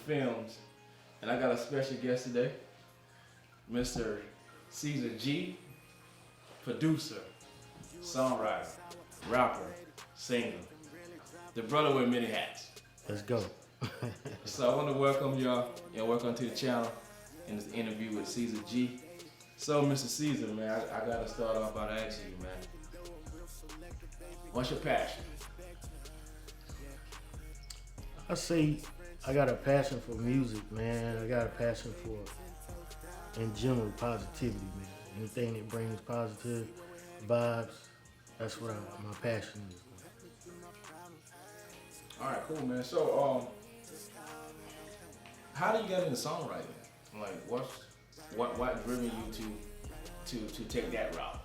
Films, and I got a special guest today, Mr. CaesarG, producer, songwriter, rapper, singer, the brother with many hats. Let's go. So I want to welcome y'all and welcome to the channel in this interview with CaesarG. So Mr. Caesar, man, I gotta start off by asking you, man, what's your passion? I say I got a passion for music, man. I got a passion for, in general, positivity, man. Anything that brings positive vibes, that's what my passion is. All right, cool, man. So, how do you get into songwriting? Like, what driven you to take that route?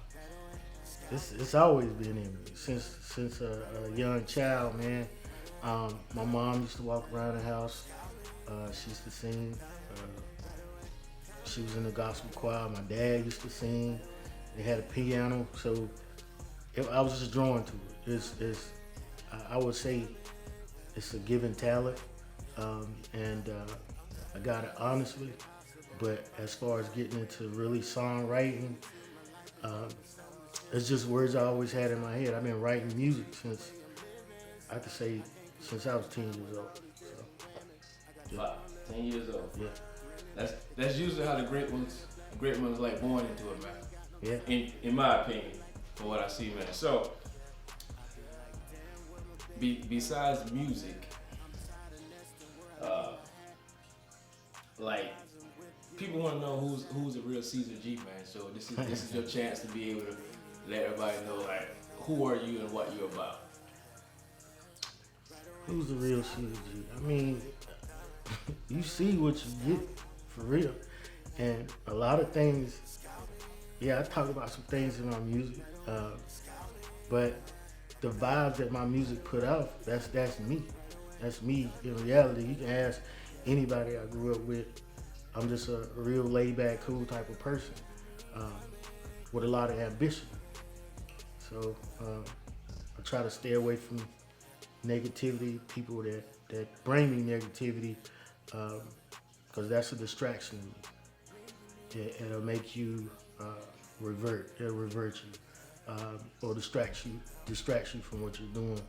It's always been in me since a young child, man. My mom used to walk around the house. She used to sing. She was in the gospel choir. My dad used to sing. They had a piano, so I was just drawn to it. I would say it's a given talent, and I got it honestly. But as far as getting into really songwriting, it's just words I always had in my head. I've been writing music since I was 10 years old. So, Wow, 10 years old. yeah. That's usually how the great ones like born into it, man. Yeah. In my opinion, for what I see, man. So, besides music, like people want to know who's the real CaesarG, man. So this is your chance to be able to let everybody know, like, who are you and what you're about. Who's the real CaesarG? I mean, you see what you get, for real. And a lot of things, yeah, I talk about some things in my music, but the vibes that my music put out, that's me. That's me in reality. You can ask anybody I grew up with. I'm just a real laid back, cool type of person with a lot of ambition. So I try to stay away from negativity, people that bring me negativity, because that's a distraction. It'll make you revert. It'll revert you or distract you from what you're doing.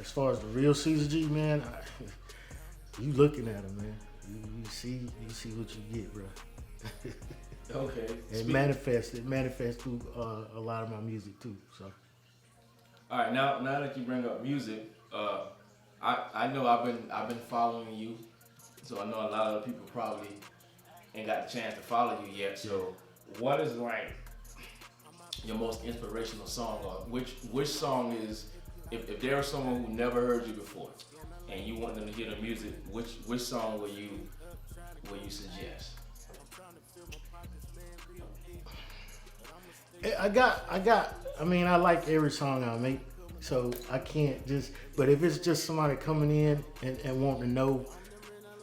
As far as the real CaesarG, man, you looking at him, man. You see what you get, bro. Okay. It manifests through a lot of my music too. So. All right, now that you bring up music, I know I've been following you, so I know a lot of people probably ain't got the chance to follow you yet. So, what is like your most inspirational song, or which song is, if there was someone who never heard you before, and you want them to hear the music, which song will you suggest? I like every song I make, so I can't just, but if it's just somebody coming in and wanting to know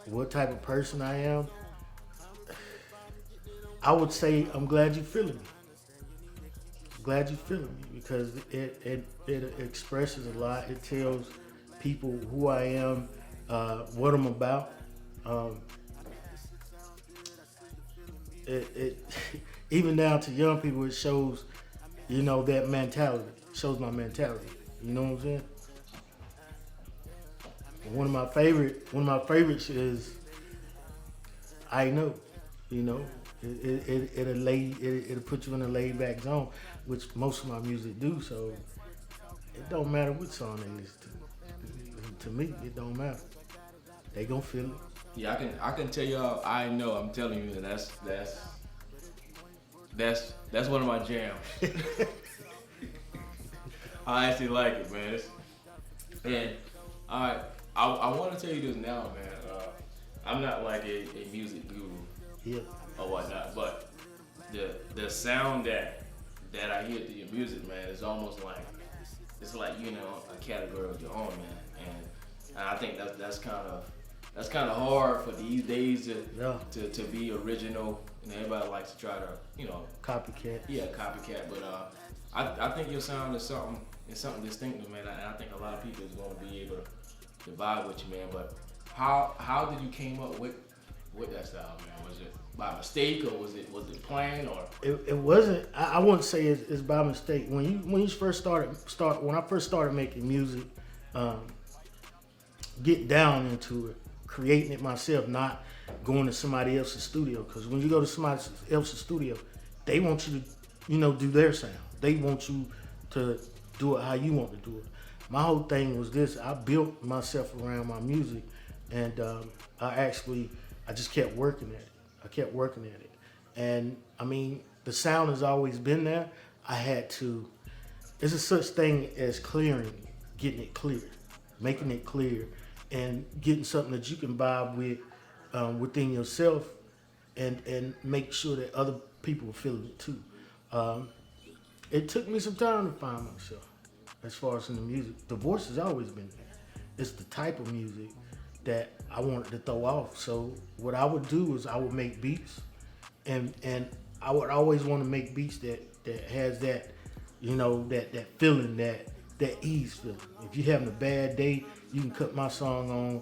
what type of person I am, I would say, I'm glad you're feeling me. I'm glad you're feeling me, because it expresses a lot. It tells people who I am, what I'm about. It even down to young people, it shows, that mentality. It shows my mentality. You know what I'm saying? One of my favorites is I Know. It'll put you in a laid back zone, which most of my music do. So it don't matter which song they listen to. To me, it don't matter. They gonna feel it. Yeah, I can tell y'all, I know. I'm telling you, that's one of my jams. I actually like it, man. And I want to tell you this now, man. I'm not like a music guru or whatnot, but the sound that I hear through your music, man, is almost like it's like a category of your own, man. And I think that's kind of hard for these days to be original. Everybody likes to try to copycat. Yeah, copycat. But I think your sound is something distinctive, man. And I think a lot of people is going to be able to vibe with you, man. But how did you came up with that style, man? Was it by mistake or was it planned or? It wasn't. I wouldn't say it's by mistake. When you first when I first started making music, um, get down into it, creating it myself, not going to somebody else's studio. Because when you go to somebody else's studio, they want you to, do their sound. They want you to do it how you want to do it. My whole thing was this: I built myself around my music, and I just kept working at it. I kept working at it, and I mean, the sound has always been there. I had to. There's a such thing as clearing, getting it clear, making it clear, and getting something that you can vibe with within yourself, and make sure that other people are feeling it too. Um, it took me some time to find myself as far as in the music. The voice has always been there. It's the type of music that I wanted to throw off. So what I would do is I would make beats, and I would always want to make beats that has that, that feeling, that ease feeling. If you're having a bad day, you can cut my song on,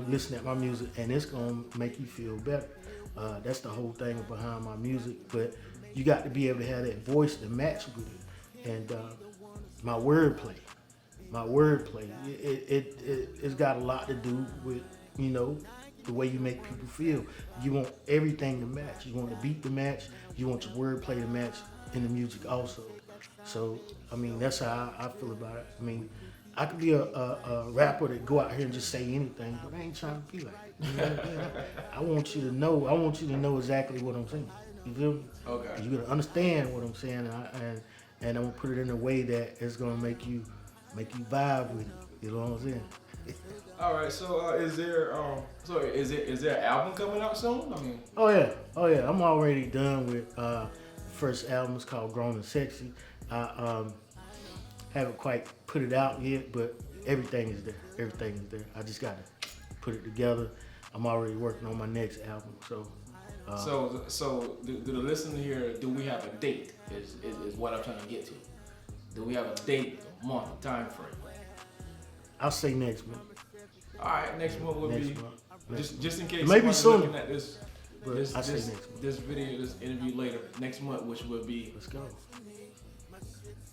listen at my music, and it's gonna make you feel better. That's the whole thing behind my music. But you got to be able to have that voice to match with it, and my wordplay. It's got a lot to do with, the way you make people feel. You want everything to match. You want the beat to match. You want your wordplay to match in the music also. So, I mean, that's how I feel about it. I mean, I could be a rapper that go out here and just say anything, but I ain't trying to be like that. I want you to know. I want you to know exactly what I'm saying. You feel me? Okay. You're gonna understand what I'm saying, and I'm gonna put it in a way that it's gonna make you vibe with it. You know what I'm saying? All right. So is there is there an album coming out soon? I mean. Oh yeah. I'm already done with the first album. It's called Grown and Sexy. I haven't quite put it out yet, but everything is there. I just gotta put it together. I'm already working on my next album. So. So do the listener here, do we have a date? Is what I'm trying to get to. Do we have a date, a month, a time frame? I'll say next month. All right, next month will be just in case maybe soon. Looking at this video, this interview later next month, which will be. Let's go.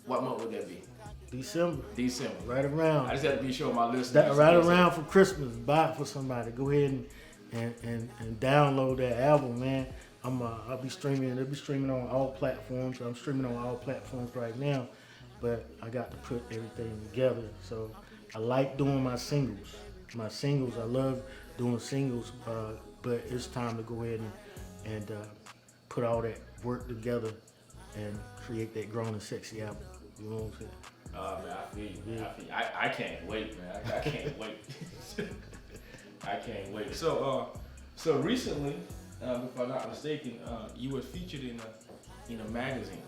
What month would that be? December. Right around. I just have to be sure my listeners. Right around for Christmas. Buy it for somebody. Go ahead and download that album, man. I'll be streaming. It'll be streaming on all platforms. I'm streaming on all platforms right now, but I got to put everything together. So I like doing my singles. I love doing singles, but it's time to go ahead and put all that work together and create that Grown and Sexy album. You know what I'm saying? Man, I feel you. Yeah. I can't wait, man. I can't wait. I can't wait. So recently, if I'm not mistaken, you were featured in a magazine.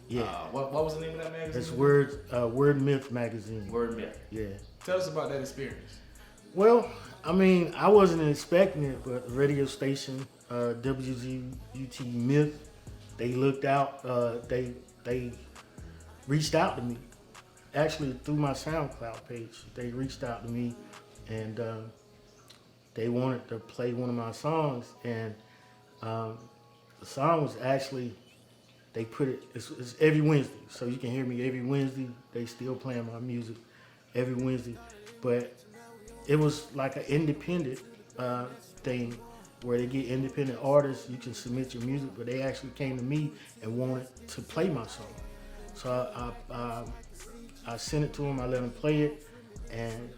Yeah. What was the name of that magazine? It's Word Myth magazine. Word Myth. Yeah. Tell us about that experience. Well, I mean, I wasn't expecting it, but the radio station, WZUT Myth, they looked out. They reached out to me. Actually, through my SoundCloud page, they reached out to me, and they wanted to play one of my songs. And the song was actually, they put it. It's every Wednesday, so you can hear me every Wednesday. They still playing my music every Wednesday, but it was like an independent thing where they get independent artists. You can submit your music, but they actually came to me and wanted to play my song. So I sent it to them. I let them play it, and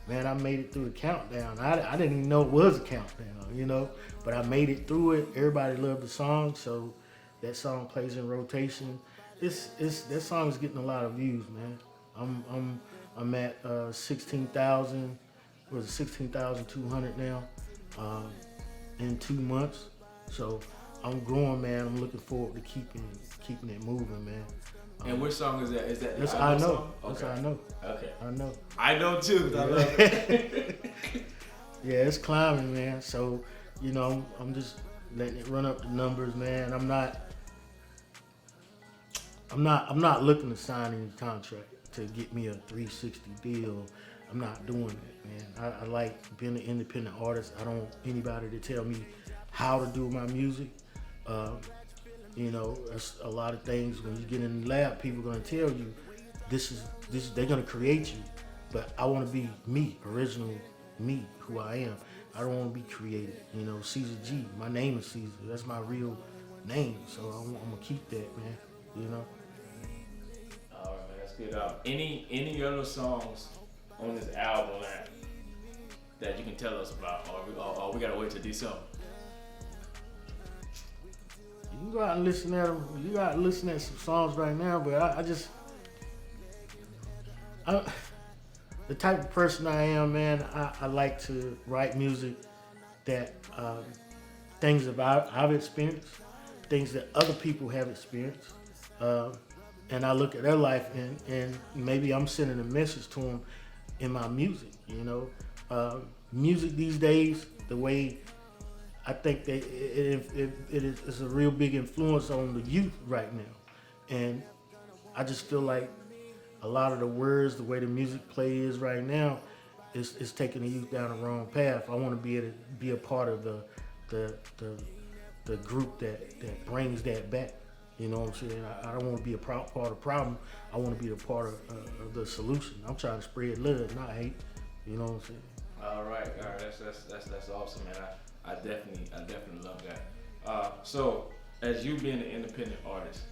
man, I made it through the countdown. I didn't even know it was a countdown, but I made it through it. Everybody loved the song, so that song plays in rotation. That song is getting a lot of views, man. I'm at 16,000. Was 16,200 now in 2 months. So I'm growing, man. I'm looking forward to keeping it moving, man. And which song is that? Is that the I Know? Song? That's Okay. I Know. Okay. I Know. I know too. I love it. Yeah, it's climbing, man. So, I'm just letting it run up the numbers, man. I'm not looking to sign any contract to get me a 360 deal. I'm not doing that, man. I like being an independent artist. I don't want anybody to tell me how to do my music. Um, you know, there's a lot of things when you get in the lab, people are gonna tell you this. They're gonna create you, but I want to be me, original me, who I am. I don't want to be created. You know, CaesarG. My name is Caesar. That's my real name. So I'm gonna keep that, man. You know. All right, man, that's good. Any other songs on this album that you can tell us about, or we gotta wait till December? You can go out and listen at them. You got to listen at some songs right now, but I the type of person I am, man. I like to write music that things about I've experienced, things that other people have experienced, and I look at their life and maybe I'm sending a message to them in my music. You know, music these days, the way I think that it is a real big influence on the youth right now, and I just feel like a lot of the words, the way the music play is right now, is taking the youth down the wrong path. I want to be a part of the group that brings that back. You know what I'm saying? I don't want to be a part of the problem. I want to be a part of the solution. I'm trying to spread love, not hate. You know what I'm saying? All right. That's awesome, man. I definitely love that. So, as you being an independent artist,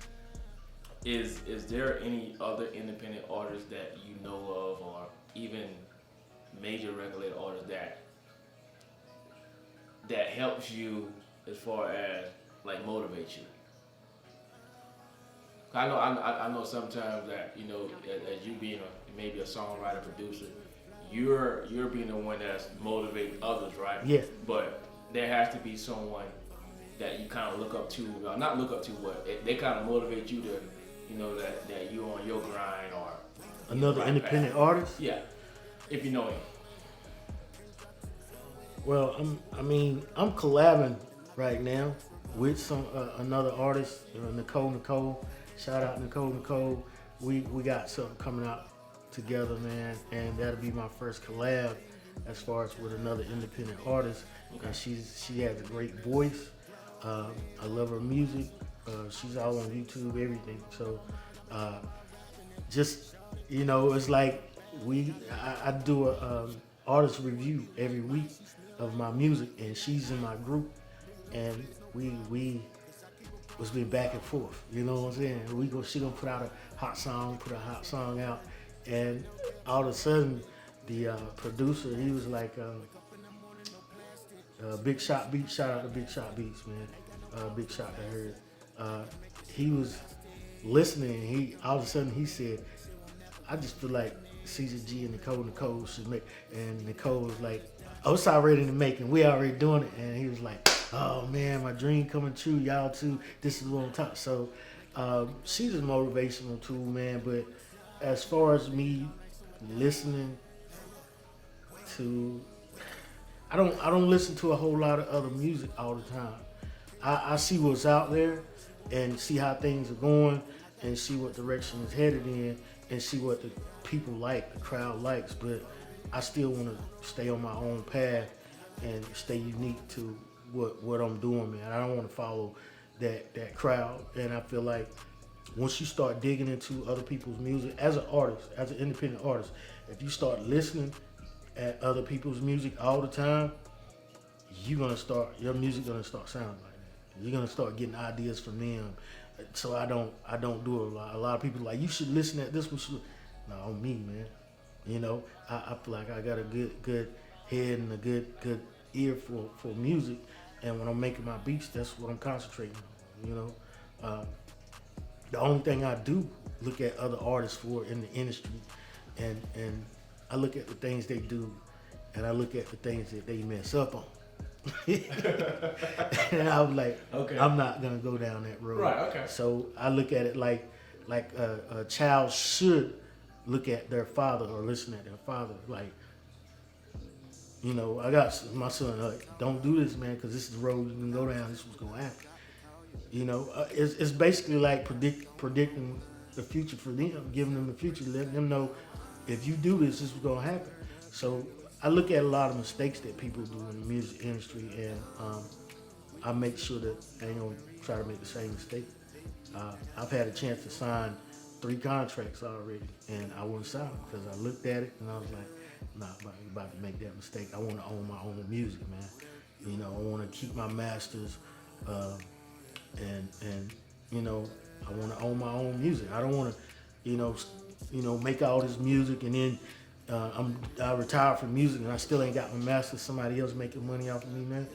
is there any other independent artists that you know of, or even major record label artists that helps you as far as like motivate you? I know sometimes that, you know, as you being maybe a songwriter, producer, you're being the one that's motivating others, right? Yeah. But there has to be someone that you kind of look up to, not look up to, but they kind of motivate you to, you know, that you're on your grind, or another independent artist. Yeah, if you know him. Well, I'm collabing right now with some another artist, Nicole. Shout out Nicole. We got something coming out together, man, and that'll be my first collab as far as with another independent artist. Okay. And she has a great voice. I love her music. She's all on YouTube, everything. So, just, you know, it's like I do a artist review every week of my music, and she's in my group, and we was been back and forth. You know what I'm saying? She gonna put out a hot song out, and all of a sudden, the producer, he was like, Big Shot Beats, shout out to Big Shot Beats, man. Big Shot, I heard. He was listening, and he all of a sudden he said, I just feel like CaesarG and Nicole should make, and Nicole was like, oh, it's already in the making, we already doing it. And he was like, oh man, my dream coming true, y'all too, this is what I'm talking. So she's a motivational tool, man. But as far as me listening to, I don't listen to a whole lot of other music all the time. I see what's out there and see how things are going and see what direction it's headed in and see what the people like, the crowd likes. But I still want to stay on my own path and stay unique to what I'm doing, man. I don't want to follow that crowd. And I feel like once you start digging into other people's music, as an artist, as an independent artist, if you start listening at other people's music all the time, your music gonna start sounding like that. You're gonna start getting ideas from them. So I don't do it. A lot of people are like, you should listen at this one. No, me, man. You know, I feel like I got a good head and a good ear for music, and when I'm making my beats, that's what I'm concentrating on. You know, the only thing I do look at other artists for in the industry, and I look at the things they do, and I look at the things that they mess up on. And I was like, okay, I'm not gonna go down that road. Right. Okay. So I look at it like a child should look at their father or listen at their father. Like, you know, I got my son, like, don't do this, man, because this is the road you can go down. This is what's gonna happen. You know, it's basically like predicting the future for them, giving them the future, letting them know if you do this, this is what's gonna happen. So I look at a lot of mistakes that people do in the music industry, and I make sure that I ain't gonna try to make the same mistake. I've had a chance to sign 3 contracts already, and I wouldn't sign them because I looked at it and I was like, nah, I'm about to make that mistake. I want to own my own music, man. You know, I want to keep my masters, uh, and you know, I want to own my own music. I don't want to, make all this music and then I retired from music and I still ain't got my masters. Somebody else making money off of me, man.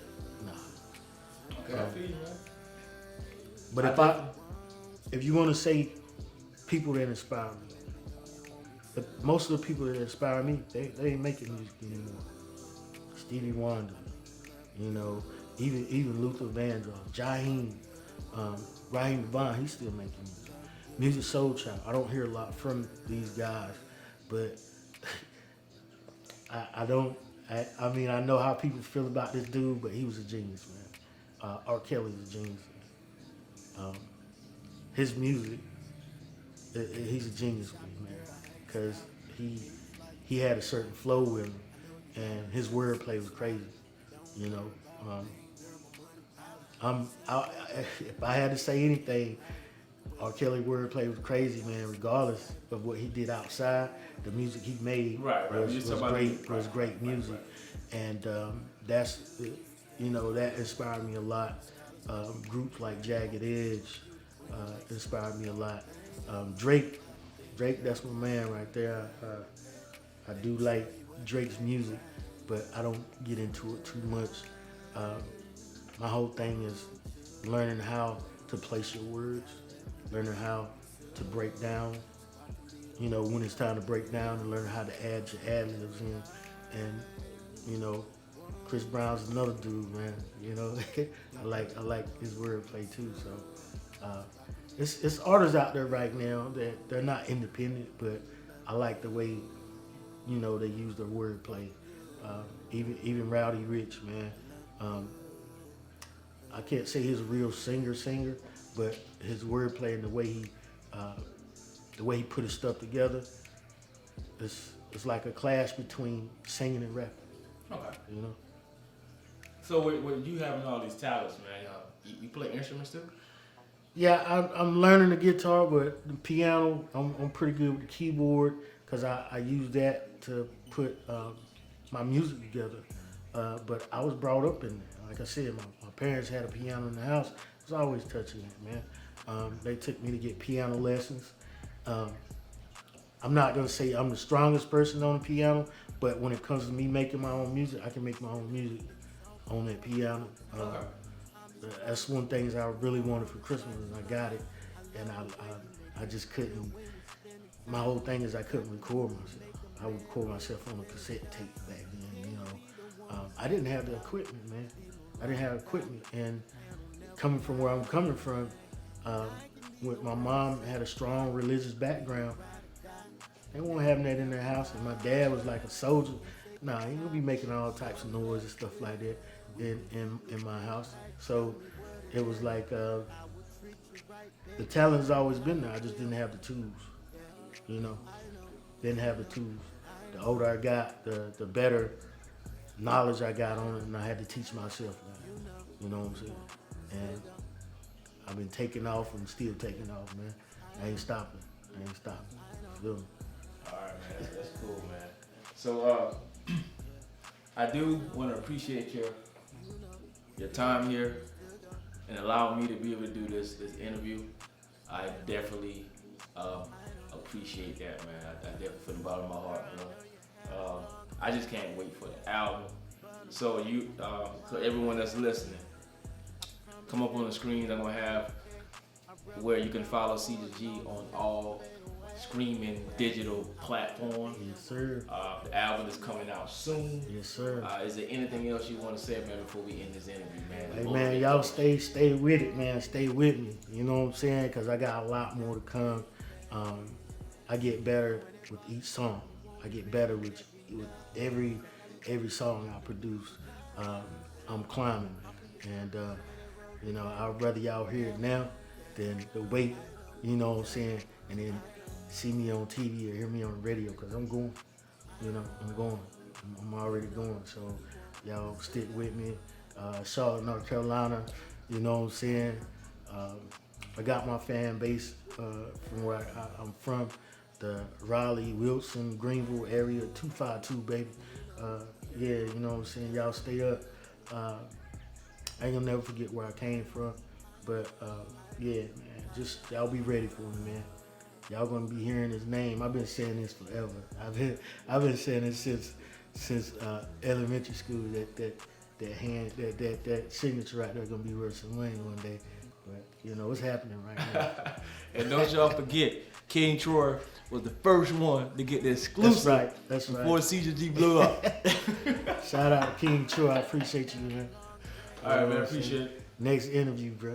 Nah. Okay, I feel you, man. But if you want to say people that inspire me, but most of the people that inspire me, they ain't making music anymore. Stevie Wonder, you know, even Luther Vandross, Jaheim, Raheem Devon, he's still making music. Music Soul Child, I don't hear a lot from these guys, but I mean, I know how people feel about this dude, but he was a genius, man. R. Kelly's a genius. His music, he's a genius with it, man, because he had a certain flow with him, and his wordplay was crazy, you know. If I had to say anything, R. Kelly wordplay was crazy, man. Regardless of what he did outside, the music he made was great music, and that's that inspired me a lot. Groups like Jagged Edge inspired me a lot. Drake, that's my man right there. I do like Drake's music, but I don't get into it too much. My whole thing is learning how to place your words, learning how to break down, when it's time to break down, and learn how to add your ad-libs in. And, Chris Brown's another dude, man. I like his wordplay too. So it's artists out there right now that they're not independent, but I like the way, they use their wordplay. Even Rowdy Rich, man. I can't say he's a real singer, but his wordplay and the way he put his stuff together, it's like a clash between singing and rapping. Okay. You know. So with you having all these talents, man, you play instruments too? Yeah, I'm learning the guitar, but the piano, I'm pretty good with the keyboard because I use that to put my music together. But I was brought up in there. Like I said, my parents had a piano in the house. I was always touching it, man. They took me to get piano lessons. I'm not going to say I'm the strongest person on the piano, but when it comes to me making my own music, I can make my own music on that piano. Okay. That's one thing I really wanted for Christmas, and I got it. And I just couldn't. My whole thing is I couldn't record myself. I would record myself on a cassette tape back then, I didn't have the equipment, man. I didn't have equipment, and coming from where I'm coming from, with my mom had a strong religious background. They weren't having that in their house, and my dad was like a soldier. Nah, he gonna be making all types of noise and stuff like that in my house. So it was like the talent has always been there. I just didn't have the tools, Didn't have the tools. The older I got, the better knowledge I got on it, and I had to teach myself now. You know what I'm saying? And I've been taking off and still taking off, man. I ain't stopping. Feel me? All right, man. That's cool, man. So I do want to appreciate your time here and allowing me to be able to do this interview. I definitely appreciate that, man. I definitely from the bottom of my heart, I just can't wait for the album. So so everyone that's listening, come up on the screen. I'm gonna have where you can follow CaesarG on all streaming digital platforms. Yes, sir. The album is coming out soon. Yes, sir. Is there anything else you want to say, man, before we end this interview, man? Hey, man, y'all stay with it, man. Stay with me. You know what I'm saying? Because I got a lot more to come. I get better with each song. I get better with every song I produce. I'm climbing, and I'd rather y'all hear it now than the wait. You know what I'm saying? And then see me on TV or hear me on the radio, because I'm going. I'm going. I'm already going. So y'all stick with me. Charlotte, North Carolina. You know what I'm saying? I got my fan base from where I'm from, the Raleigh, Wilson, Greenville area, 252, baby. Yeah, you know what I'm saying? Y'all stay up. I ain't gonna never forget where I came from. But yeah, man, just y'all be ready for me, man. Y'all gonna be hearing his name. I've been saying this forever. I've been saying this since elementary school. That signature right there gonna be worth some money one day. But you know it's happening right now. And don't y'all forget, King Troy was the first one to get the exclusive. That's right. Before CaesarG blew up. Shout out to King Troy. I appreciate you, man. All right, man. Appreciate it. Next interview, bro.